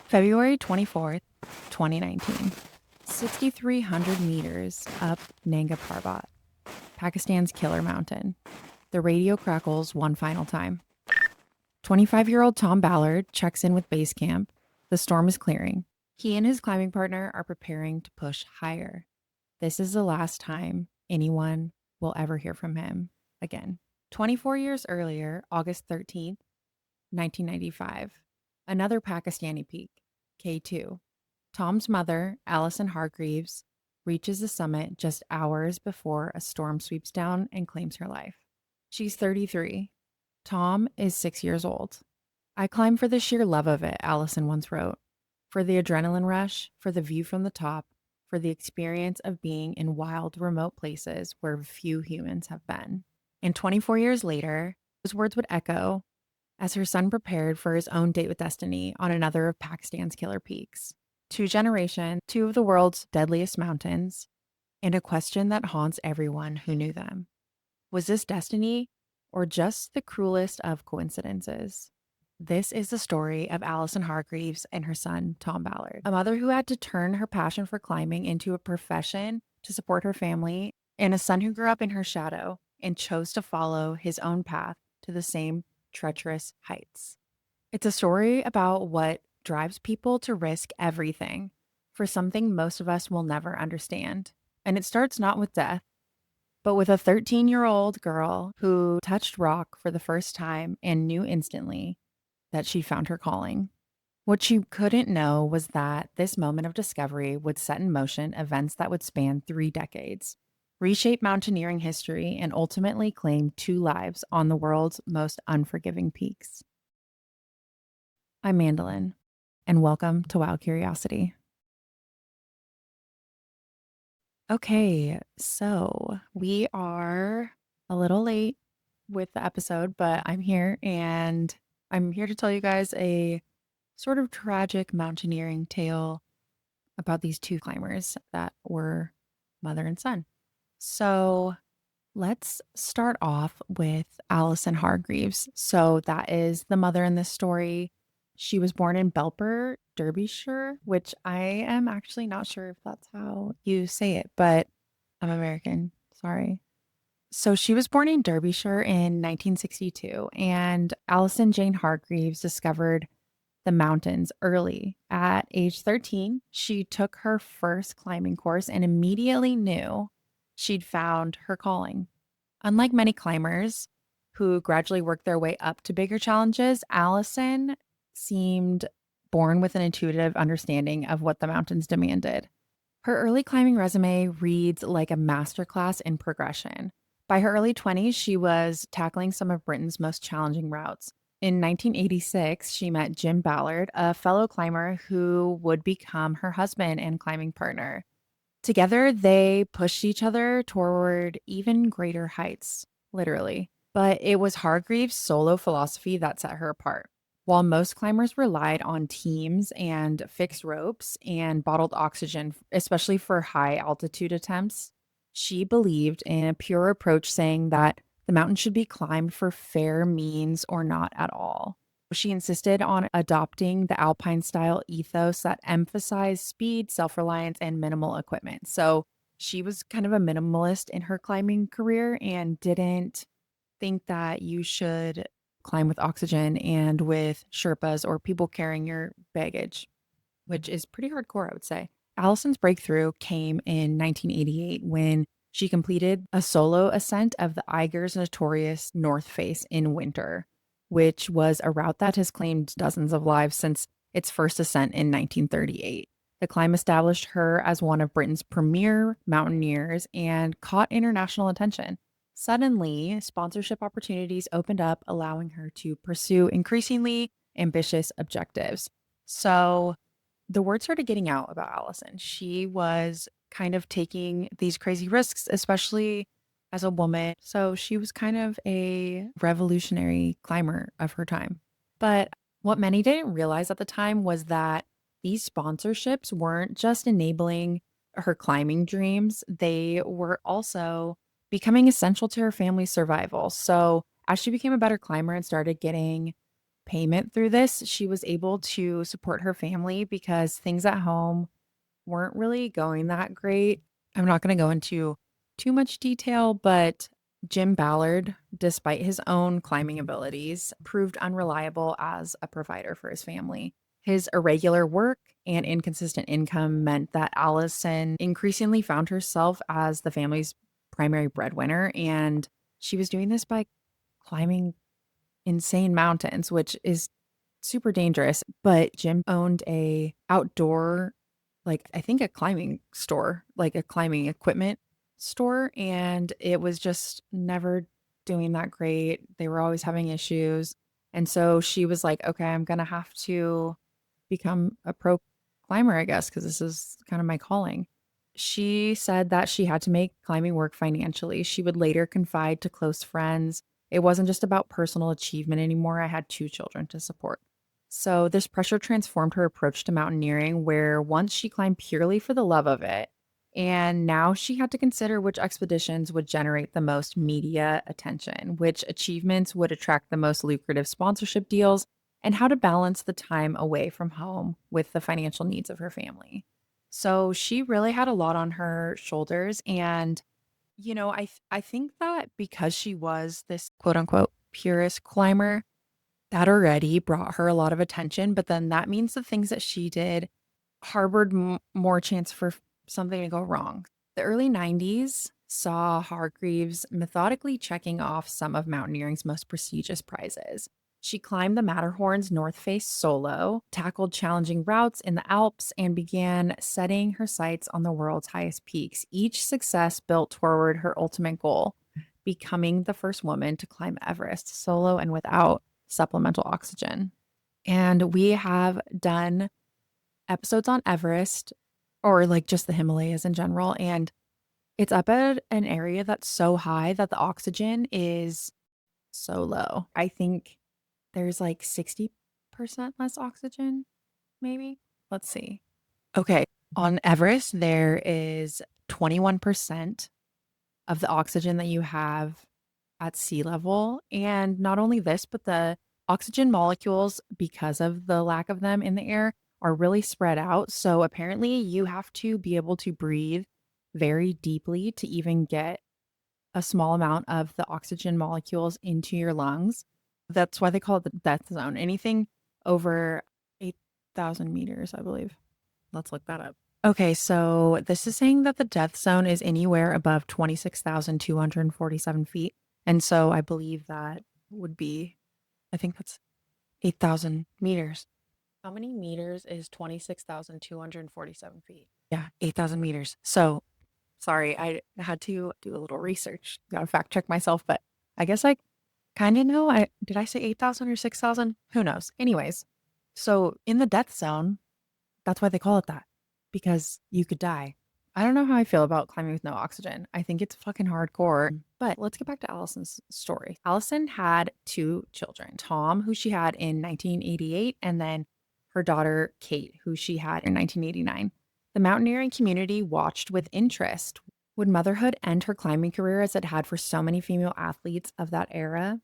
February 24th, 2019. 6,300 meters up Nanga Parbat, Pakistan's killer mountain. The radio crackles one final time. 25-year-old Tom Ballard checks in with base camp. The storm is clearing. He and his climbing partner are preparing to push higher. This is the last time anyone will ever hear from him again. 24 years earlier, August 13th, 1995, another Pakistani peak, K2. Tom's mother, Alison Hargreaves, reaches the summit just hours before a storm sweeps down and claims her life. She's 33. Tom is 6 years old. I climb for the sheer love of it, Allison once wrote. For the adrenaline rush, for the view from the top, for the experience of being in wild, remote places where few humans have been. And 24 years later, those words would echo as her son prepared for his own date with destiny on another of Pakistan's killer peaks. Two generations, two of the world's deadliest mountains, and a question that haunts everyone who knew them. Was this destiny or just the cruelest of coincidences? This is the story of Alison Hargreaves and her son, Tom Ballard, a mother who had to turn her passion for climbing into a profession to support her family, and a son who grew up in her shadow and chose to follow his own path to the same treacherous heights. It's a story about what drives people to risk everything for something most of us will never understand. And it starts not with death, but with a 13-year-old girl who touched rock for the first time and knew instantly that she found her calling. What she couldn't know was that this moment of discovery would set in motion events that would span 3 decades, reshape mountaineering history, and ultimately claim 2 lives on the world's most unforgiving peaks. I'm Mandolin, and welcome to Wild Curiosity. Okay, so we are a little late with the episode, but I'm here, and I'm here to tell you guys a sort of tragic mountaineering tale about these 2 climbers that were mother and son. So let's start off with Alison Hargreaves. So that is the mother in this story. She was born in Belper, Derbyshire, which I am actually not sure if that's how you say it, but I'm American. Sorry. So she was born in Derbyshire in 1962, and Alison Jane Hargreaves discovered the mountains early. At age 13, she took her first climbing course and immediately knew she'd found her calling. Unlike many climbers who gradually worked their way up to bigger challenges, Alison seemed born with an intuitive understanding of what the mountains demanded. Her early climbing resume reads like a masterclass in progression. By her early 20s, she was tackling some of Britain's most challenging routes. In 1986, she met Jim Ballard, a fellow climber who would become her husband and climbing partner. Together, they pushed each other toward even greater heights, literally. But it was Hargreaves' solo philosophy that set her apart. While most climbers relied on teams and fixed ropes and bottled oxygen, especially for high altitude attempts, she believed in a pure approach, saying that the mountain should be climbed for fair means or not at all. She insisted on adopting the alpine style ethos that emphasized speed, self-reliance, and minimal equipment. So she was kind of a minimalist in her climbing career and didn't think that you should climb with oxygen and with Sherpas or people carrying your baggage, which is pretty hardcore, I would say. Allison's breakthrough came in 1988 when she completed a solo ascent of the Eiger's notorious North Face in winter, which was a route that has claimed dozens of lives since its first ascent in 1938. The climb established her as one of Britain's premier mountaineers and caught international attention. Suddenly, sponsorship opportunities opened up, allowing her to pursue increasingly ambitious objectives. So the word started getting out about Alison. She was kind of taking these crazy risks, especially as a woman. So she was kind of a revolutionary climber of her time. But what many didn't realize at the time was that these sponsorships weren't just enabling her climbing dreams, they were also becoming essential to her family's survival. So as she became a better climber and started getting payment through this. She was able to support her family because things at home weren't really going that great. I'm not going to go into too much detail, but Jim Ballard, despite his own climbing abilities, proved unreliable as a provider for his family. His irregular work and inconsistent income meant that Allison increasingly found herself as the family's primary breadwinner, and she was doing this by climbing insane mountains, which is super dangerous. But Jim owned a outdoor, like I think a climbing store, like a climbing equipment store, and it was just never doing that great. They were always having issues. And so she was like, okay, I'm going to have to become a pro climber, I guess, because this is kind of my calling. She said that she had to make climbing work financially. She would later confide to close friends, it wasn't just about personal achievement anymore. I had two children to support. So, this pressure transformed her approach to mountaineering, where once she climbed purely for the love of it, and now she had to consider which expeditions would generate the most media attention, which achievements would attract the most lucrative sponsorship deals, and how to balance the time away from home with the financial needs of her family. So, she really had a lot on her shoulders. And I think that because she was this quote unquote purist climber, that already brought her a lot of attention. But then that means the things that she did harbored more chance for something to go wrong. The early 90s saw Hargreaves methodically checking off some of mountaineering's most prestigious prizes. She climbed the Matterhorn's North Face solo, tackled challenging routes in the Alps, and began setting her sights on the world's highest peaks. Each success built toward her ultimate goal, becoming the first woman to climb Everest solo and without supplemental oxygen. And we have done episodes on Everest or like just the Himalayas in general. And it's up at an area that's so high that the oxygen is so low. I think there's like 60% less oxygen, maybe. Let's see. Okay. On Everest, there is 21% of the oxygen that you have at sea level. And not only this, but the oxygen molecules, because of the lack of them in the air, are really spread out. So apparently, you have to be able to breathe very deeply to even get a small amount of the oxygen molecules into your lungs. That's why they call it the death zone. Anything over 8,000 meters, I believe. Let's look that up. Okay, so this is saying that the death zone is anywhere above 26,247 feet. And so I believe that would be, I think that's 8,000 meters. How many meters is 26,247 feet? Yeah, 8,000 meters. So sorry, I had to do a little research. Got to fact check myself, but I guess I kind of know. Did I say 8,000 or 6,000? Who knows? Anyways, so in the death zone, that's why they call it that, because you could die. I don't know how I feel about climbing with no oxygen. I think it's fucking hardcore. But let's get back to Allison's story. Allison had two children, Tom, who she had in 1988, and then her daughter, Kate, who she had in 1989. The mountaineering community watched with interest. Would motherhood end her climbing career as it had for so many female athletes of that era?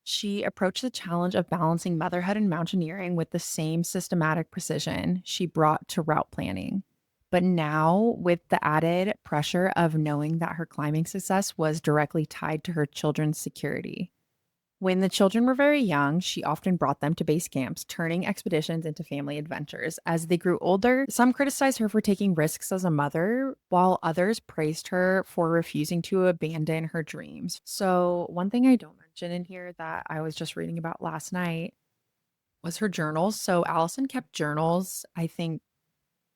She approached the challenge of balancing motherhood and mountaineering with the same systematic precision she brought to route planning. But now, with the added pressure of knowing that her climbing success was directly tied to her children's security. When the children were very young, she often brought them to base camps, turning expeditions into family adventures. As they grew older, some criticized her for taking risks as a mother, while others praised her for refusing to abandon her dreams. So, one thing I don't mention in here that I was just reading about last night was her journals. So, Allison kept journals, I think,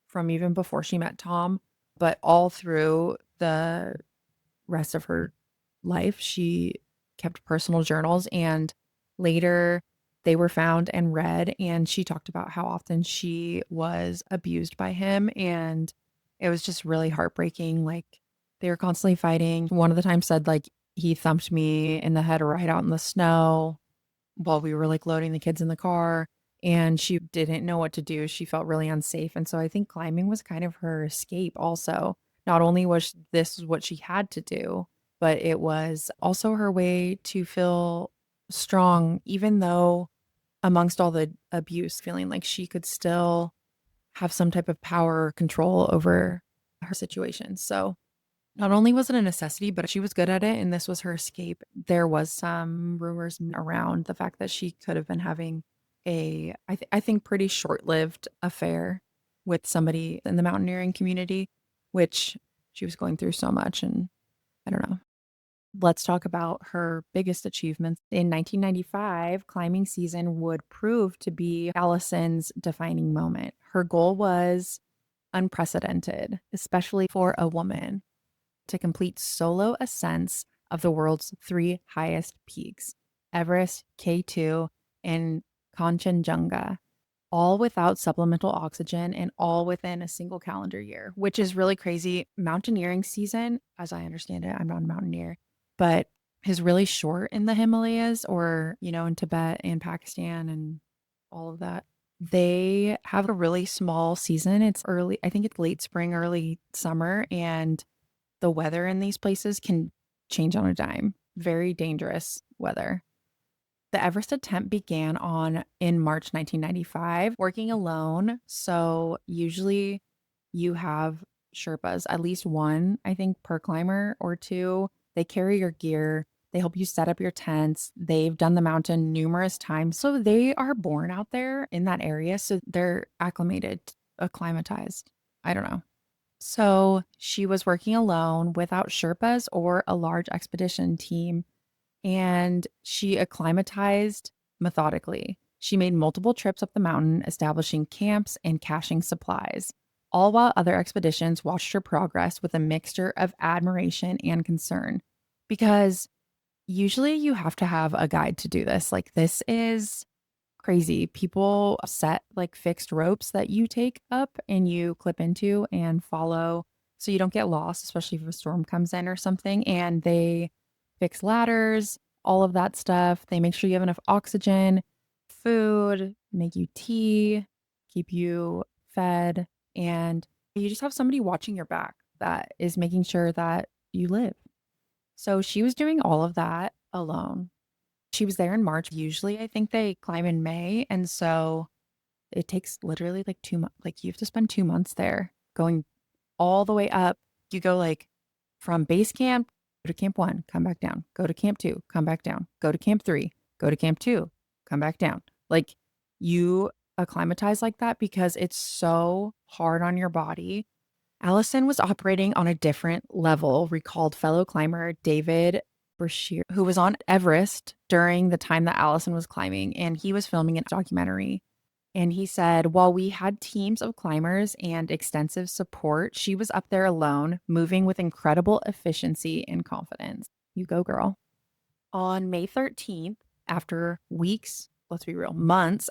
from even before she met Tom, but all through the rest of her life, she kept personal journals, and later they were found and read, and she talked about how often she was abused by him, and it was just really heartbreaking. Like, they were constantly fighting. One of the times said like he thumped me in the head right out in the snow while we were like loading the kids in the car, and she didn't know what to do. She felt really unsafe, and so I think climbing was kind of her escape also. Not only was this what she had to do, but it was also her way to feel strong, even though amongst all the abuse, feeling like she could still have some type of power or control over her situation. So not only was it a necessity, but she was good at it, and this was her escape. There was some rumors around the fact that she could have been having I think, pretty short-lived affair with somebody in the mountaineering community, which she was going through so much, and I don't know. Let's talk about her biggest achievements. In 1995, climbing season would prove to be Allison's defining moment. Her goal was unprecedented, especially for a woman, to complete solo ascents of the world's three highest peaks, Everest, K2, and Kanchenjunga, all without supplemental oxygen and all within a single calendar year, which is really crazy. Mountaineering season, as I understand it, I'm not a mountaineer, but is really short in the Himalayas or, in Tibet and Pakistan and all of that. They have a really small season. It's early, I think it's late spring, early summer, and the weather in these places can change on a dime. Very dangerous weather. The Everest attempt began in March 1995, working alone. So usually you have Sherpas, at least one, I think, per climber or two. They carry your gear. They help you set up your tents. They've done the mountain numerous times. So they are born out there in that area. So they're acclimatized. I don't know. So she was working alone without Sherpas or a large expedition team, and she acclimatized methodically. She made multiple trips up the mountain, establishing camps and caching supplies, all while other expeditions watched her progress with a mixture of admiration and concern. Because usually you have to have a guide to do this. Like, this is crazy. People set like fixed ropes that you take up and you clip into and follow so you don't get lost, especially if a storm comes in or something. And they fix ladders, all of that stuff. They make sure you have enough oxygen, food, make you tea, keep you fed, and you just have somebody watching your back that is making sure that you live. So she was doing all of that alone. She was there in March. Usually, I think they climb in May, and so it takes literally like 2 months. Like, you have to spend 2 months there going all the way up. You go like from base camp, go to camp 1, come back down. Go to camp 2, come back down. Go to camp 3, go to camp 2, come back down. Like, you acclimatize like that because it's so hard on your body. Allison was operating on a different level, recalled fellow climber David Brashear, who was on Everest during the time that Allison was climbing, and he was filming a documentary. And he said, while we had teams of climbers and extensive support, she was up there alone, moving with incredible efficiency and confidence. You go, girl. On May 13th, after weeks, let's be real,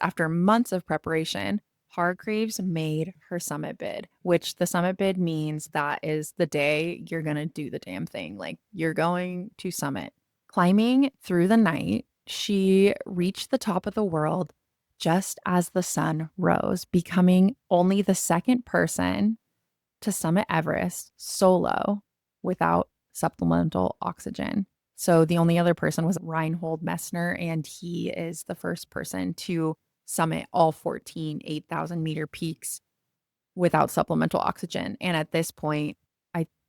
after months of preparation, Hargreaves made her summit bid, which the summit bid means that is the day you're going to do the damn thing. Like, you're going to summit. Climbing through the night, she reached the top of the world just as the sun rose, becoming only the second person to summit Everest solo without supplemental oxygen. So the only other person was Reinhold Messner, and he is the first person to summit all 14 8,000-meter peaks without supplemental oxygen. And at this point,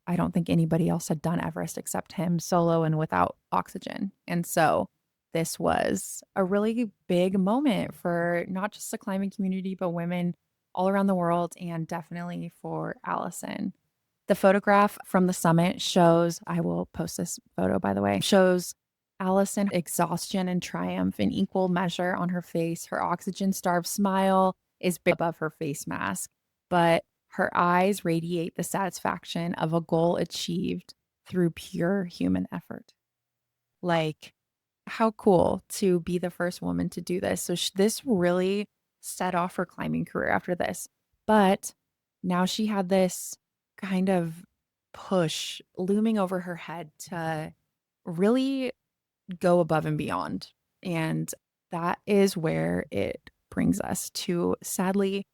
I don't think anybody else had done Everest except him solo and without oxygen. And so this was a really big moment for not just the climbing community, but women all around the world, and definitely for Allison. The photograph from the summit shows, I will post this photo, by the way, shows Allison exhaustion and triumph in equal measure on her face. Her oxygen-starved smile is big above her face mask, but her eyes radiate the satisfaction of a goal achieved through pure human effort. Like, how cool to be the first woman to do this. So this really set off her climbing career after this. But now she had this kind of push looming over her head to really go above and beyond. And that is where it brings us to, sadly,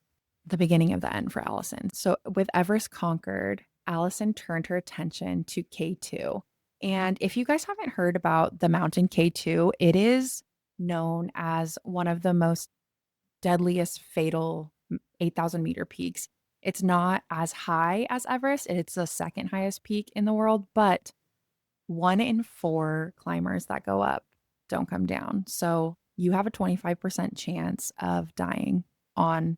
the beginning of the end for Allison. So with Everest conquered, Allison turned her attention to K2. And if you guys haven't heard about the mountain K2, it is known as one of the most deadliest fatal 8,000-meter peaks. It's not as high as Everest. It's the second highest peak in the world, but 1 in 4 climbers that go up don't come down. So you have a 25% chance of dying on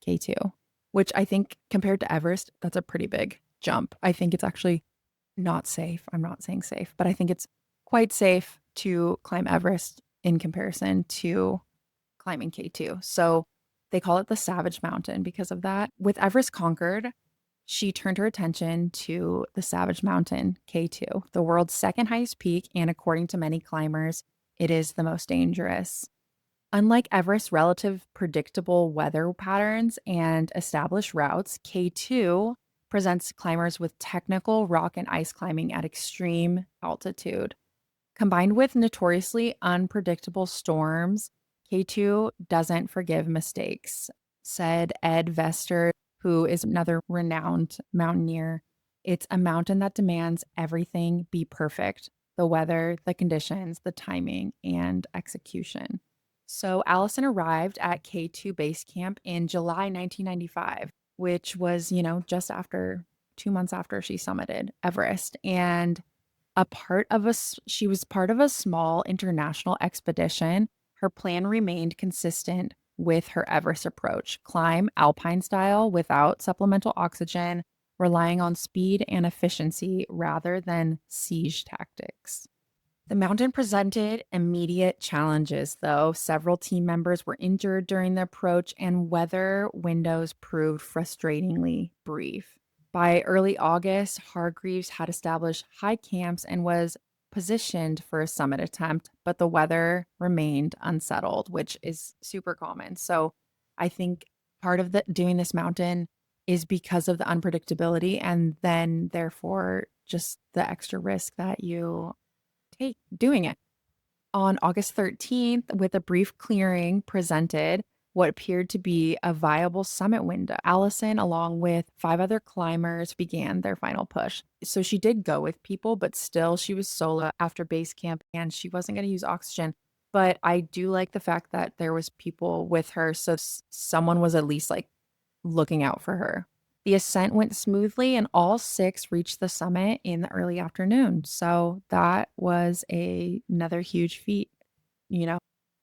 K2, which I think compared to Everest, that's a pretty big jump. I think it's actually not safe. I'm not saying safe, but I think it's quite safe to climb Everest in comparison to climbing K2. So they call it the Savage Mountain because of that. With Everest conquered, she turned her attention to the Savage Mountain K2, the world's second highest peak, and according to many climbers, it is the most dangerous. Unlike Everest's relative predictable weather patterns and established routes, K2 presents climbers with technical rock and ice climbing at extreme altitude. Combined with notoriously unpredictable storms, K2 doesn't forgive mistakes, said Ed Vester, who is another renowned mountaineer. It's a mountain that demands everything be perfect: the weather, the conditions, the timing, and execution. So Allison arrived at K2 Base Camp in July 1995, which was, just after 2 months after she summited Everest. And she was part of a small international expedition. Her plan remained consistent with her Everest approach: climb alpine style without supplemental oxygen, relying on speed and efficiency rather than siege tactics. The mountain presented immediate challenges, though. Several team members were injured during the approach, and weather windows proved frustratingly brief. By early August, Hargreaves had established high camps and was positioned for a summit attempt, but the weather remained unsettled, which is super common. So I think part of doing this mountain is because of the unpredictability, and then therefore just the extra risk that you take doing it. On August 13th, with a brief clearing presented what appeared to be a viable summit window, Allison, along with 5 other climbers, began their final push. So she did go with people, but still she was solo after base camp and she wasn't going to use oxygen. But I do like the fact that there was people with her, so someone was at least like looking out for her. The ascent went smoothly and all 6 reached the summit in the early afternoon. So that was another huge feat,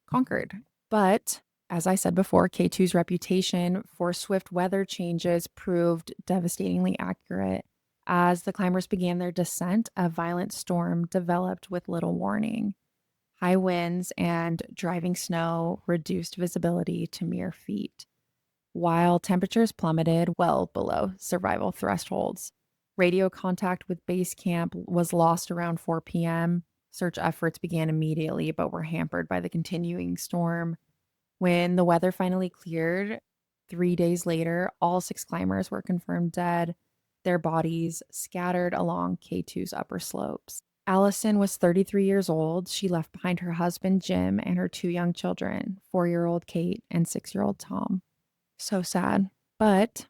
conquered. But as I said before, K2's reputation for swift weather changes proved devastatingly accurate. As the climbers began their descent, a violent storm developed with little warning. High winds and driving snow reduced visibility to mere feet, while temperatures plummeted well below survival thresholds. Radio contact with base camp was lost around 4 p.m. Search efforts began immediately, but were hampered by the continuing storm. When the weather finally cleared, 3 days later, all 6 climbers were confirmed dead, their bodies scattered along K2's upper slopes. Allison was 33 years old. She left behind her husband, Jim, and her 2 young children, 4-year-old Kate and 6-year-old Tom. So sad. But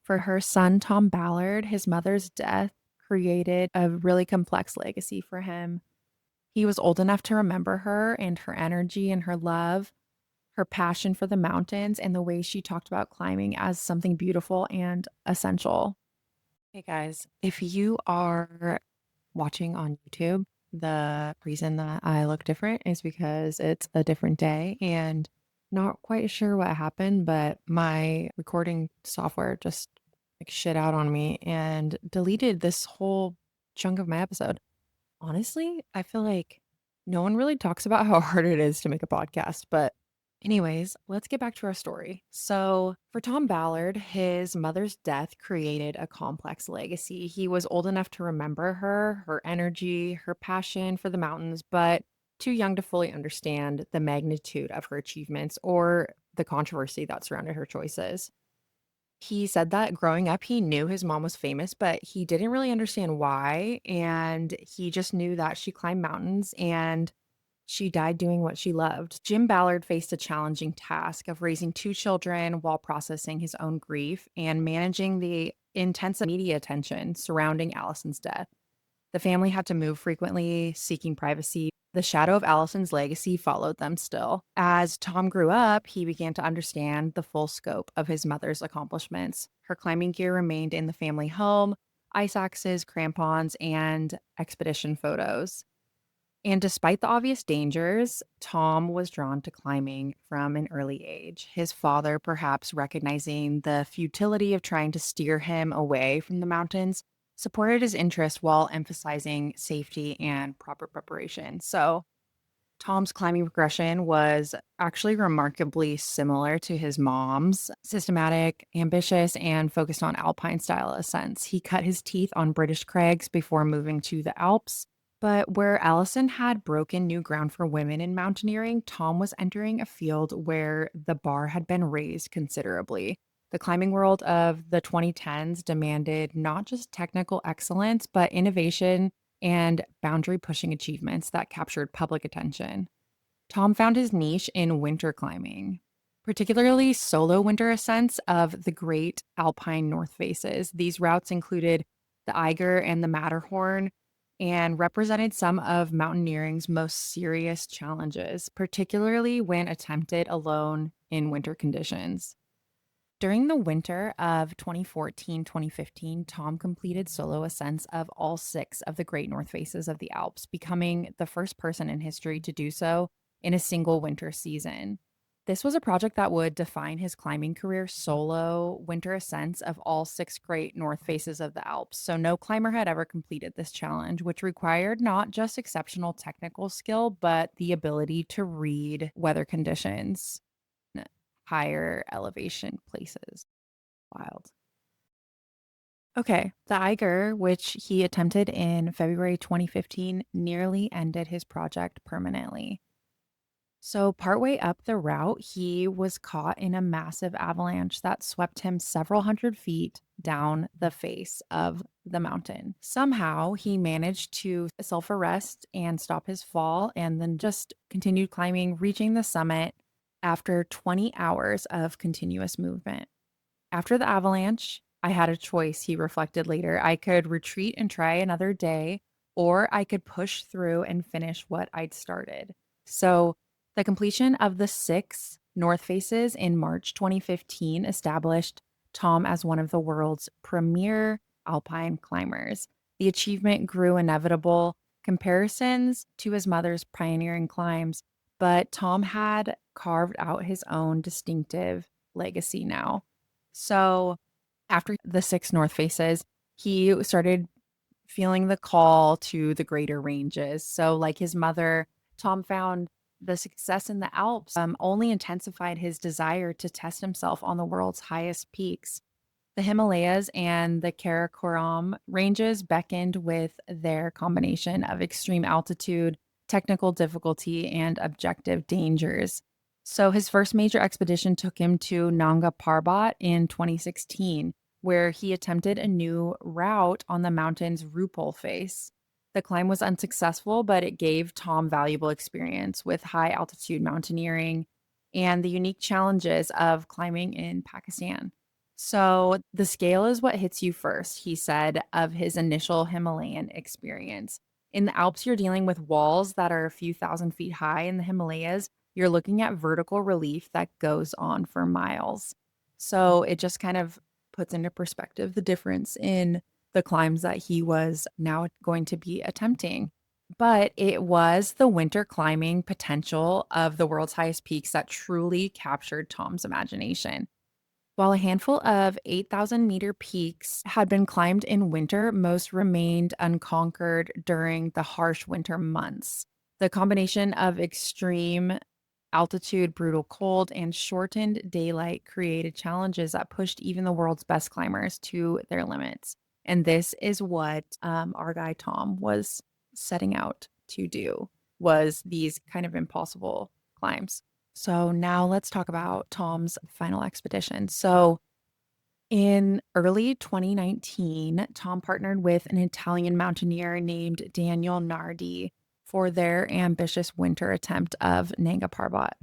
for her son, Tom Ballard, his mother's death created a really complex legacy for him. He was old enough to remember her and her energy and her love, her passion for the mountains, and the way she talked about climbing as something beautiful and essential. Hey guys, if you are watching on YouTube, the reason that I look different is because it's a different day and not quite sure what happened, but my recording software just like shit out on me and deleted this whole chunk of my episode. Honestly, I feel like no one really talks about how hard it is to make a podcast, but anyways, let's get back to our story. So, for Tom Ballard, his mother's death created a complex legacy. He was old enough to remember her, her energy, her passion for the mountains, but too young to fully understand the magnitude of her achievements or the controversy that surrounded her choices. He said that growing up, he knew his mom was famous, but he didn't really understand why. And he just knew that she climbed mountains and she died doing what she loved. Jim Ballard faced a challenging task of raising 2 children while processing his own grief and managing the intense media attention surrounding Allison's death. The family had to move frequently, seeking privacy. the shadow of Allison's legacy followed them still. As Tom grew up, he began to understand the full scope of his mother's accomplishments. Her climbing gear remained in the family home: ice axes, crampons, and expedition photos. And despite the obvious dangers, Tom was drawn to climbing from an early age. His father, perhaps recognizing the futility of trying to steer him away from the mountains, supported his interest while emphasizing safety and proper preparation. So, Tom's climbing progression was actually remarkably similar to his mom's: systematic, ambitious, and focused on alpine style ascents. He cut his teeth on British crags before moving to the Alps. But where Allison had broken new ground for women in mountaineering, Tom was entering a field where the bar had been raised considerably. The climbing world of the 2010s demanded not just technical excellence, but innovation and boundary pushing achievements that captured public attention. Tom found his niche in winter climbing, particularly solo winter ascents of the great alpine north faces. These routes included the Eiger and the Matterhorn and represented some of mountaineering's most serious challenges, particularly when attempted alone in winter conditions. During the winter of 2014-2015, Tom completed solo ascents of all 6 of the Great North Faces of the Alps, becoming the first person in history to do so in a single winter season. This was a project that would define his climbing career: solo winter ascents of all 6 Great North Faces of the Alps. So no climber had ever completed this challenge, which required not just exceptional technical skill, but the ability to read weather conditions, higher elevation places. Wild. Okay, the Eiger, which he attempted in February 2015, nearly ended his project permanently. So, partway up the route, he was caught in a massive avalanche that swept him several hundred feet down the face of the mountain. Somehow, he managed to self arrest and stop his fall, and then just continued climbing, reaching the summit after 20 hours of continuous movement. After the avalanche, I had a choice, he reflected later. I could retreat and try another day, or I could push through and finish what I'd started. So, the completion of the 6 North Faces in March 2015 established Tom as one of the world's premier alpine climbers. The achievement grew inevitable comparisons to his mother's pioneering climbs, but Tom had carved out his own distinctive legacy now. So, after the 6 North Faces, he started feeling the call to the greater ranges. So, like his mother, Tom found the success in the Alps only intensified his desire to test himself on the world's highest peaks. The Himalayas and the Karakoram ranges beckoned with their combination of extreme altitude, technical difficulty, and objective dangers. So his first major expedition took him to Nanga Parbat in 2016, where he attempted a new route on the mountain's Rupol face. The climb was unsuccessful, but it gave Tom valuable experience with high altitude mountaineering and the unique challenges of climbing in Pakistan. So, the scale is what hits you first, he said of his initial Himalayan experience. In the Alps, you're dealing with walls that are a few thousand feet high. In the Himalayas, you're looking at vertical relief that goes on for miles. So, it just kind of puts into perspective the difference in the climbs that he was now going to be attempting. But it was the winter climbing potential of the world's highest peaks that truly captured Tom's imagination. While a handful of 8,000-meter peaks had been climbed in winter, most remained unconquered during the harsh winter months. The combination of extreme altitude, brutal cold, and shortened daylight created challenges that pushed even the world's best climbers to their limits. And this is what our guy Tom was setting out to do, was these kind of impossible climbs. So now let's talk about Tom's final expedition. So in early 2019, Tom partnered with an Italian mountaineer named Daniel Nardi for their ambitious winter attempt of Nanga Parbat.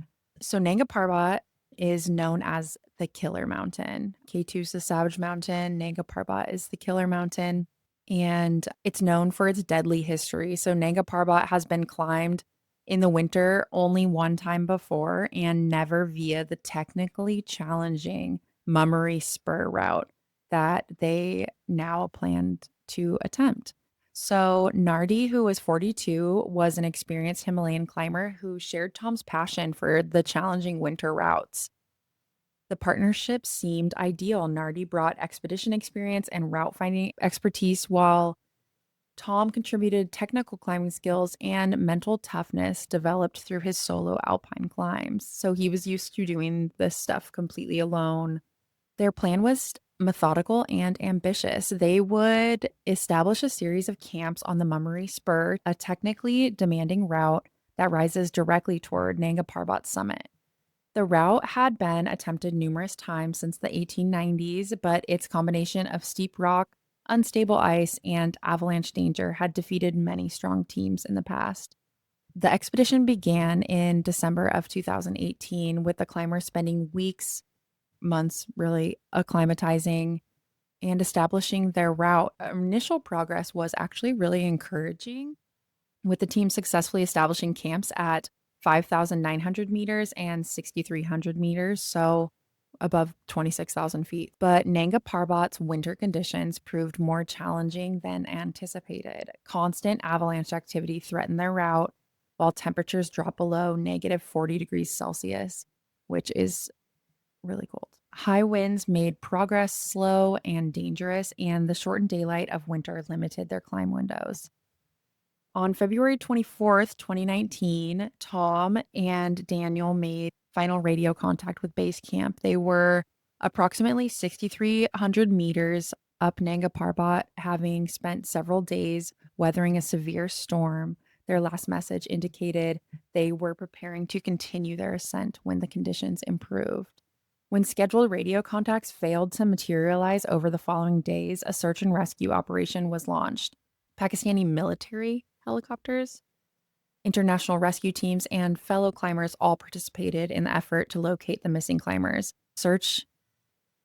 So Nanga Parbat is known as the Killer Mountain. K2 is the Savage Mountain. Nanga Parbat is the Killer Mountain. And it's known for its deadly history. So Nanga Parbat has been climbed in the winter only one time before and never via the technically challenging Mummery Spur route that they now planned to attempt. So, Nardi, who was 42, was an experienced Himalayan climber who shared Tom's passion for the challenging winter routes. The partnership seemed ideal. Nardi brought expedition experience and route finding expertise, while Tom contributed technical climbing skills and mental toughness developed through his solo alpine climbs. So he was used to doing this stuff completely alone. Their plan was methodical and ambitious. They would establish a series of camps on the Mummery Spur, a technically demanding route that rises directly toward Nanga Parbat summit. The route had been attempted numerous times since the 1890s, but its combination of steep rock, unstable ice, and avalanche danger had defeated many strong teams in the past. The expedition began in December of 2018, with the climbers spending weeks, months really, acclimatizing and establishing their route. Initial progress was actually really encouraging, with the team successfully establishing camps at 5,900 meters and 6,300 meters, so above 26,000 feet. But Nanga Parbat's winter conditions proved more challenging than anticipated. Constant avalanche activity threatened their route, while temperatures dropped below negative 40 degrees Celsius, which is really cold. High winds made progress slow and dangerous, and the shortened daylight of winter limited their climb windows. On February 24th, 2019, Tom and Daniel made final radio contact with base camp. They were approximately 6,300 meters up Nanga Parbat, having spent several days weathering a severe storm. Their last message indicated they were preparing to continue their ascent when the conditions improved. When scheduled radio contacts failed to materialize over the following days, a search and rescue operation was launched. Pakistani military helicopters, international rescue teams, and fellow climbers all participated in the effort to locate the missing climbers. Search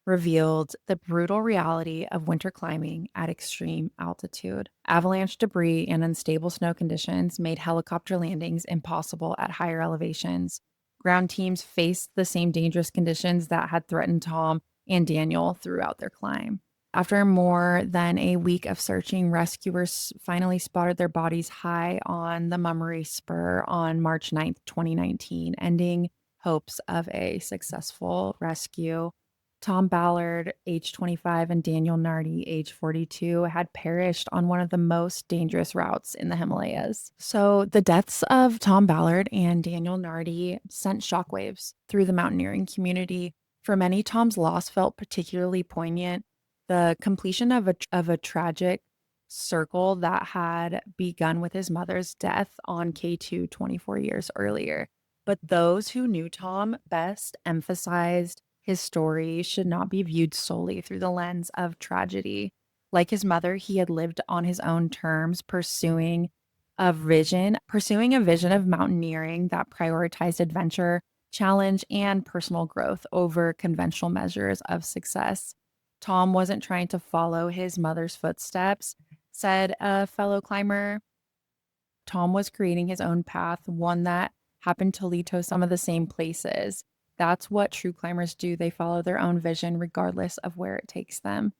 revealed the brutal reality of winter climbing at extreme altitude. Avalanche debris and unstable snow conditions made helicopter landings impossible at higher elevations. Ground teams faced the same dangerous conditions that had threatened Tom and Daniel throughout their climb. After more than a week of searching, rescuers finally spotted their bodies high on the Mummery Spur on March 9th, 2019, ending hopes of a successful rescue. Tom Ballard, age 25, and Daniel Nardi, age 42, had perished on one of the most dangerous routes in the Himalayas. So the deaths of Tom Ballard and Daniel Nardi sent shockwaves through the mountaineering community. For many, Tom's loss felt particularly poignant. The completion of a tragic circle that had begun with his mother's death on K2 24 years earlier. But those who knew Tom best emphasized his story should not be viewed solely through the lens of tragedy. Like his mother, he had lived on his own terms, pursuing a vision of mountaineering that prioritized adventure, challenge, and personal growth over conventional measures of success. Tom wasn't trying to follow his mother's footsteps, said a fellow climber. Tom was creating his own path, one that happened to lead to some of the same places. That's what true climbers do. They follow their own vision regardless of where it takes them.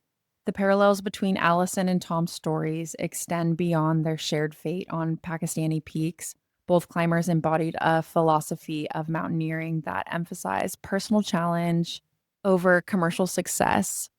The parallels between Alison and Tom's stories extend beyond their shared fate on Pakistani peaks. Both climbers embodied a philosophy of mountaineering that emphasized personal challenge over commercial success.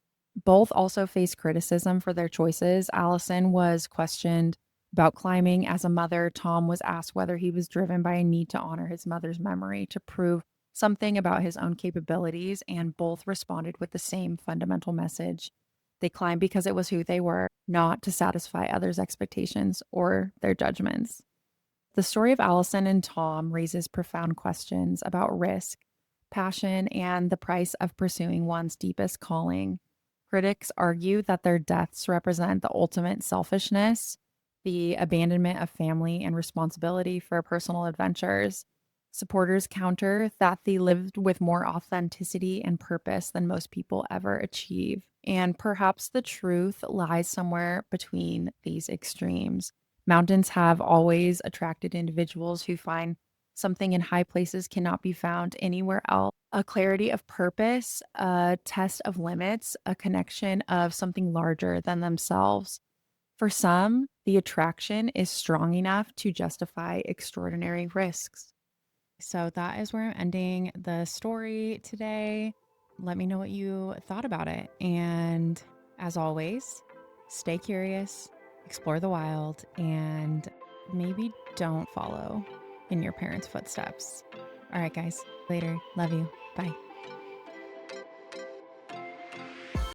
Both also faced criticism for their choices. Alison was questioned about climbing as a mother. Tom was asked whether he was driven by a need to honor his mother's memory, to prove something about his own capabilities, and both responded with the same fundamental message. They climbed because it was who they were, not to satisfy others' expectations or their judgments. The story of Alison and Tom raises profound questions about risk, passion, and the price of pursuing one's deepest calling. Critics argue that their deaths represent the ultimate selfishness, the abandonment of family and responsibility for personal adventures. Supporters counter that they lived with more authenticity and purpose than most people ever achieve. And perhaps the truth lies somewhere between these extremes. Mountains have always attracted individuals who find something in high places cannot be found anywhere else. A clarity of purpose, a test of limits, a connection of something larger than themselves. For some, the attraction is strong enough to justify extraordinary risks. So that is where I'm ending the story today. Let me know what you thought about it. And as always, stay curious, explore the wild, and maybe don't follow in your parents' footsteps. All right, guys, later. Love you. Bye.